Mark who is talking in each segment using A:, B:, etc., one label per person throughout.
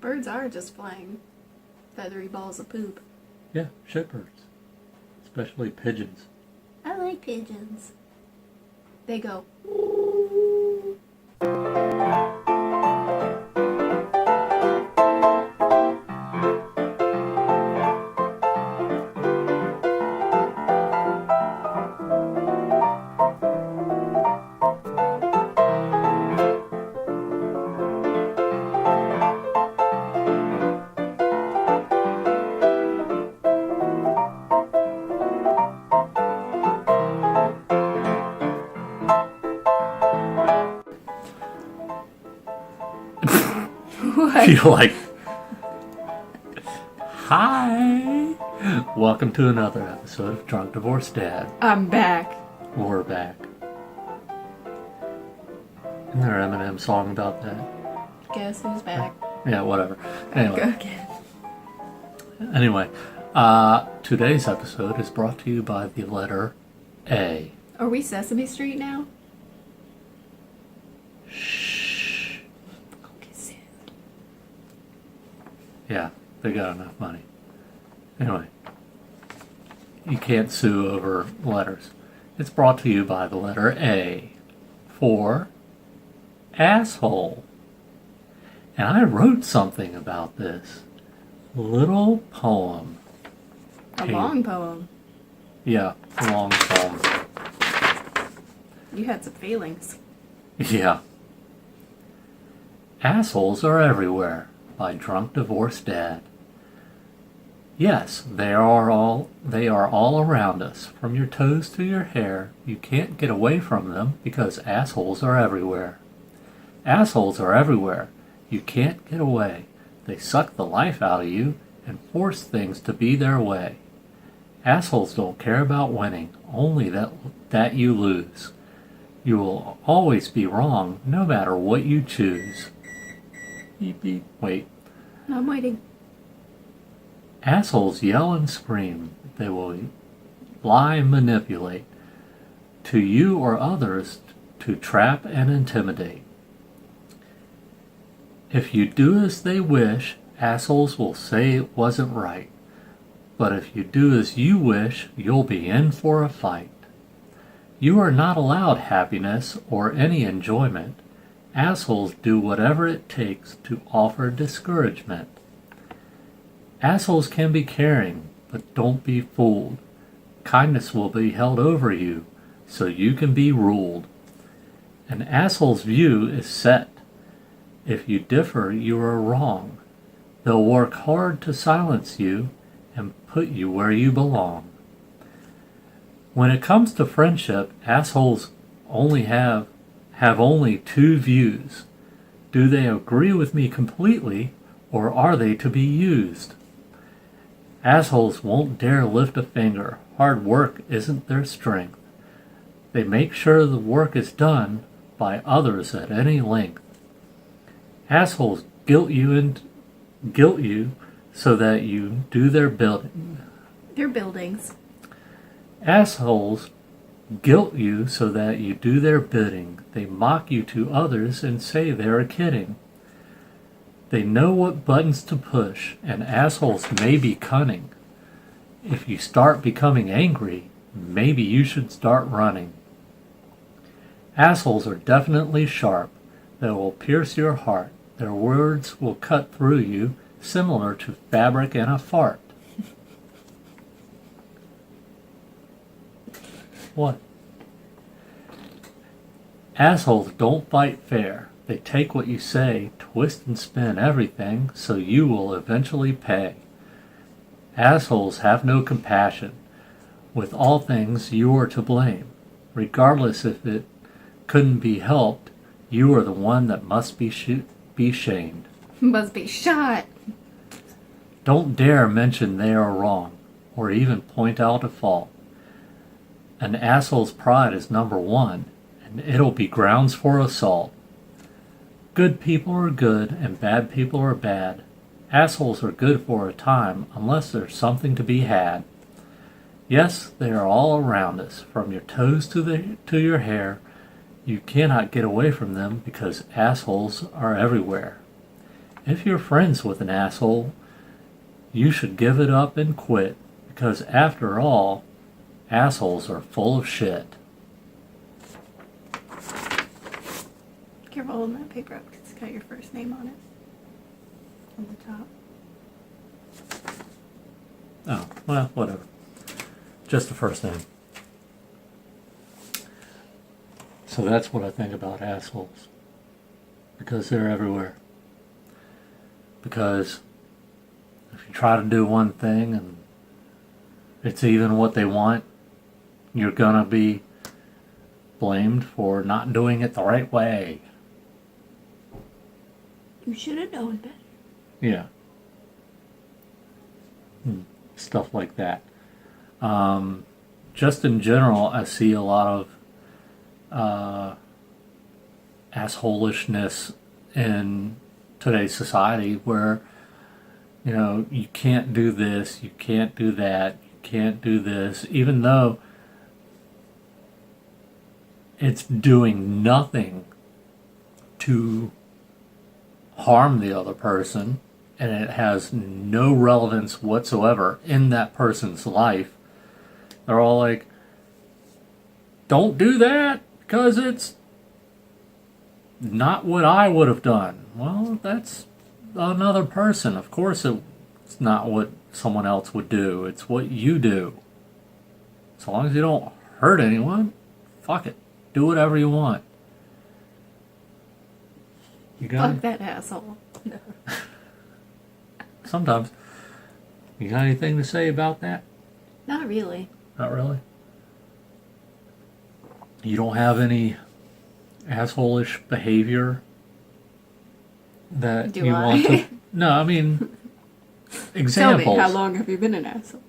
A: Birds are just flying feathery balls of poop.
B: Yeah, shitbirds. Especially pigeons.
A: I like pigeons. They go.
B: You're like, hi! Welcome to another episode of Drunk Divorced Dad.
A: I'm back.
B: We're back. Isn't there an Eminem song about that?
A: Guess who's back?
B: Yeah, whatever.
A: Go
B: Anyway,
A: again.
B: Today's episode is brought to you by the letter A.
A: Are we Sesame Street now?
B: Shh.
A: Okay, soon.
B: Yeah, they got enough money. Anyway, you can't sue over letters. It's brought to you by the letter A for asshole. And I wrote something about this. Little poem.
A: A long poem.
B: Yeah, a long poem.
A: You had some feelings.
B: Yeah. Assholes are everywhere by Drunk Divorced Dad. Yes, they are all around us, from your toes to your hair. You can't get away from them because assholes are everywhere. Assholes are everywhere. You can't get away. They suck the life out of you and force things to be their way. Assholes don't care about winning, only that you lose. You will always be wrong no matter what you choose. Beep beep. Wait.
A: I'm waiting.
B: Assholes yell and scream. They will lie and manipulate to you or others to trap and intimidate. If you do as they wish, assholes will say it wasn't right. But if you do as you wish, you'll be in for a fight. You are not allowed happiness or any enjoyment. Assholes do whatever it takes to offer discouragement. Assholes can be caring, but don't be fooled. Kindness will be held over you, so you can be ruled. An asshole's view is set. If you differ, you are wrong. They'll work hard to silence you and put you where you belong. When it comes to friendship, assholes only have only two views. Do they agree with me completely, or are they to be used? Assholes won't dare lift a finger. Hard work isn't their strength. They make sure the work is done by others at any length. Assholes guilt you so that you do their
A: buildings.
B: Assholes guilt you so that you do their bidding. They mock you to others and say they're kidding. They know what buttons to push, and assholes may be cunning. If you start becoming angry, maybe you should start running. Assholes are definitely sharp. They will pierce your heart. Their words will cut through you, similar to fabric in a fart. What? Assholes don't fight fair. They take what you say, twist and spin everything, so you will eventually pay. Assholes have no compassion. With all things, you are to blame. Regardless if it couldn't be helped, you are the one that must be shamed.
A: Must be shot.
B: Don't dare mention they are wrong, or even point out a fault. An asshole's pride is number one, and it'll be grounds for assault. Good people are good, and bad people are bad. Assholes are good for a time, unless there's something to be had. Yes, they are all around us, from your toes to your hair. You cannot get away from them because assholes are everywhere. if you're friends with an asshole, you should give it up and quit, because after all, assholes are full of shit.
A: Careful holding that paper up because it's got your first name on it. On the top.
B: Oh, well, whatever. Just the first name. So that's what I think about assholes. Because they're everywhere. Because if you try to do one thing and it's even what they want, you're gonna be blamed for not doing it the right way.
A: You should have known better.
B: Yeah. Stuff like that. Just in general, I see a lot of assholishness in today's society where, you know, you can't do this, you can't do that, you can't do this, even though it's doing nothing to harm the other person, and it has no relevance whatsoever in that person's life. They're all like, don't do that because it's not what I would have done. Well, that's another person. Of course it's not what someone else would do. It's what you do. As long as you don't hurt anyone, fuck it. Do whatever you want. You got
A: Fuck that asshole. No.
B: Sometimes. You got anything to say about that?
A: Not really.
B: Not really? You don't have any asshole-ish behavior that
A: Do
B: you
A: I?
B: want to... No, I mean, examples.
A: Tell me, how long have you been an asshole?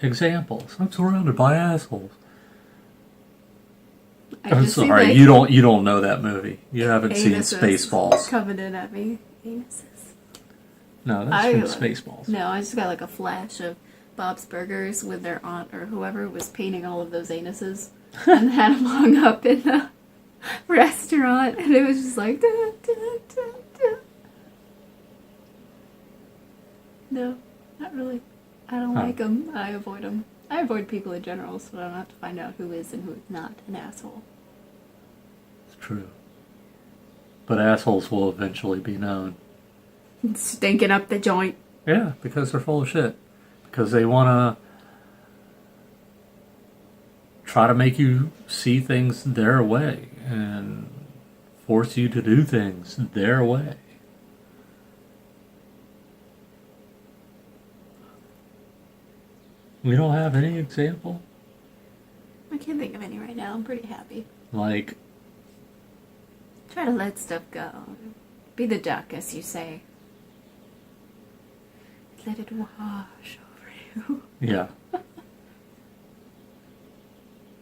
B: Examples. I'm surrounded by assholes.
A: I
B: I'm
A: just see,
B: sorry,
A: like,
B: you don't know that movie. You haven't seen
A: anuses
B: Spaceballs.
A: coming in at me. Anuses.
B: No, that's from Spaceballs.
A: No, I just got like a flash of Bob's Burgers with their aunt or whoever was painting all of those anuses and had them hung up in the restaurant, and it was just like, da, da, da, da. No, not really. I don't like them. I avoid them. I avoid people in general, so I don't have to find out who is and who is not an asshole.
B: It's true. But assholes will eventually be known.
A: Stinking up the joint.
B: Yeah, because they're full of shit. Because they want to try to make you see things their way and force you to do things their way. We don't have any example?
A: I can't think of any right now. I'm pretty happy.
B: Like,
A: Try to let stuff go. Be the duck, as you say. Let it wash over you.
B: yeah.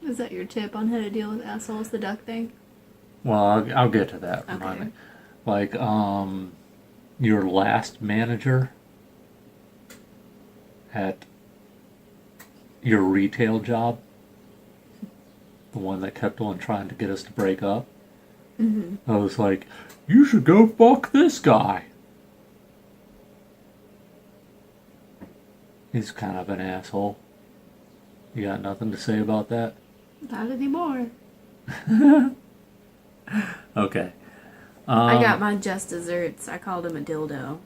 A: Is that your tip on how to deal with assholes, the duck thing?
B: Well, I'll get to that.
A: Okay.
B: Remind me. Like, your last manager at your retail job, the one that kept on trying to get us to break up, I was like, you should go fuck this guy. He's kind of an asshole. You got nothing to say about that?
A: Not anymore.
B: Okay.
A: I got my just desserts. I called him a dildo.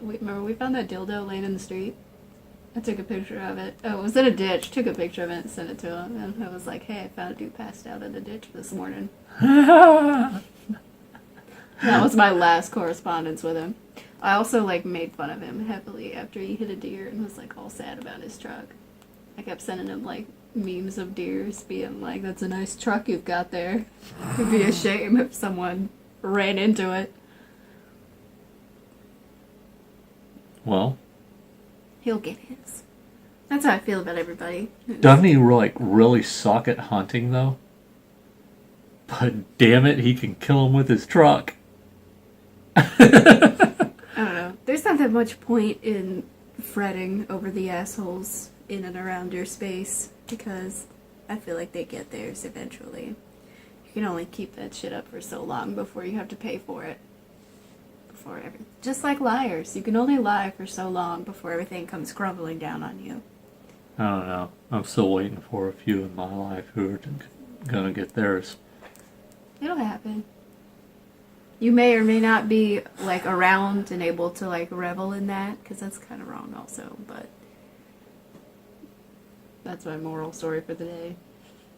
A: Remember we found that dildo laying in the street? I took a picture of it. Oh, it was in a ditch. Took a picture of it and sent it to him. And I was like, hey, I found a dude passed out in a ditch this morning. That was my last correspondence with him. I also, made fun of him heavily after he hit a deer and was, all sad about his truck. I kept sending him, memes of deers being like, that's a nice truck you've got there. It'd be a shame if someone ran into it.
B: Well,
A: He'll get his. That's how I feel about everybody.
B: doesn't he really suck at hunting though? But damn it, he can kill him with his truck.
A: I don't know. There's not that much point in fretting over the assholes in and around your space because I feel like they get theirs eventually. You can only keep that shit up for so long before you have to pay for it. Just like liars, you can only lie for so long before everything comes crumbling down on you.
B: I don't know. I'm still waiting for a few in my life who are gonna get theirs.
A: It'll happen. You may or may not be like around and able to like revel in that, because that's kind of wrong also, but that's my moral story for the day.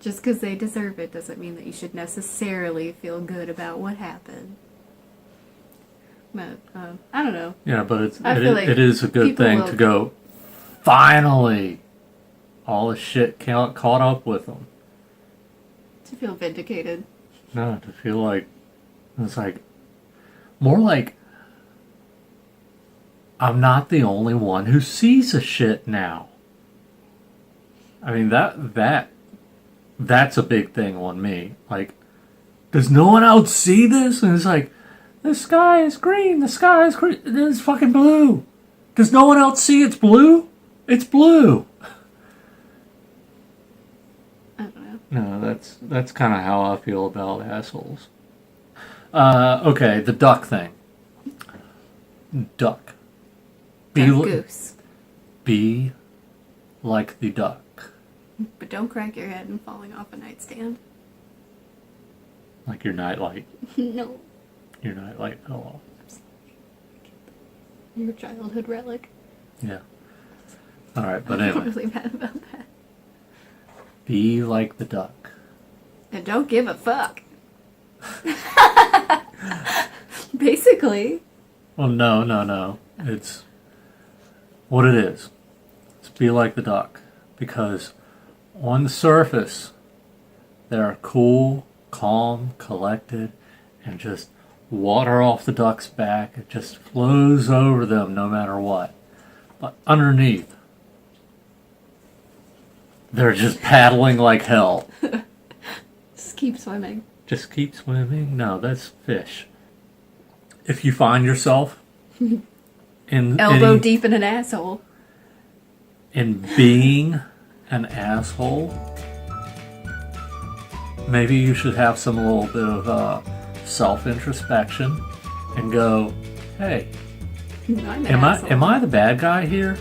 A: Just because they deserve it doesn't mean that you should necessarily feel good about what happened. But I don't know.
B: Yeah, but
A: it
B: is a good thing to go, finally, all the shit caught up with them.
A: To feel vindicated.
B: No, to feel like, it's like, more like, I'm not the only one who sees a shit now. I mean, that's a big thing on me. Like, does no one else see this? And it's like, the sky is green, it's fucking blue. Does no one else see it's blue? It's blue.
A: I don't know.
B: No, that's kind of how I feel about assholes. Okay, the duck thing. Duck.
A: Goose.
B: Be like the duck.
A: But don't crack your head and falling off a nightstand.
B: Like your nightlight.
A: No.
B: Your nightlight fell off.
A: Your childhood relic.
B: Yeah. Alright, but anyway.
A: I'm really mad about that.
B: Be like the duck.
A: And don't give a fuck. Basically.
B: Well, no. It's what it is. It's be like the duck. Because on the surface, they're cool, calm, collected, and just water off the duck's back. It just flows over them no matter what. But underneath, they're just paddling like hell.
A: Just keep swimming.
B: Just keep swimming? No, that's fish. If you find yourself in
A: elbow deep in an asshole.
B: In being an asshole, maybe you should have some little bit of self-introspection and go, hey,
A: am
B: I the bad guy here?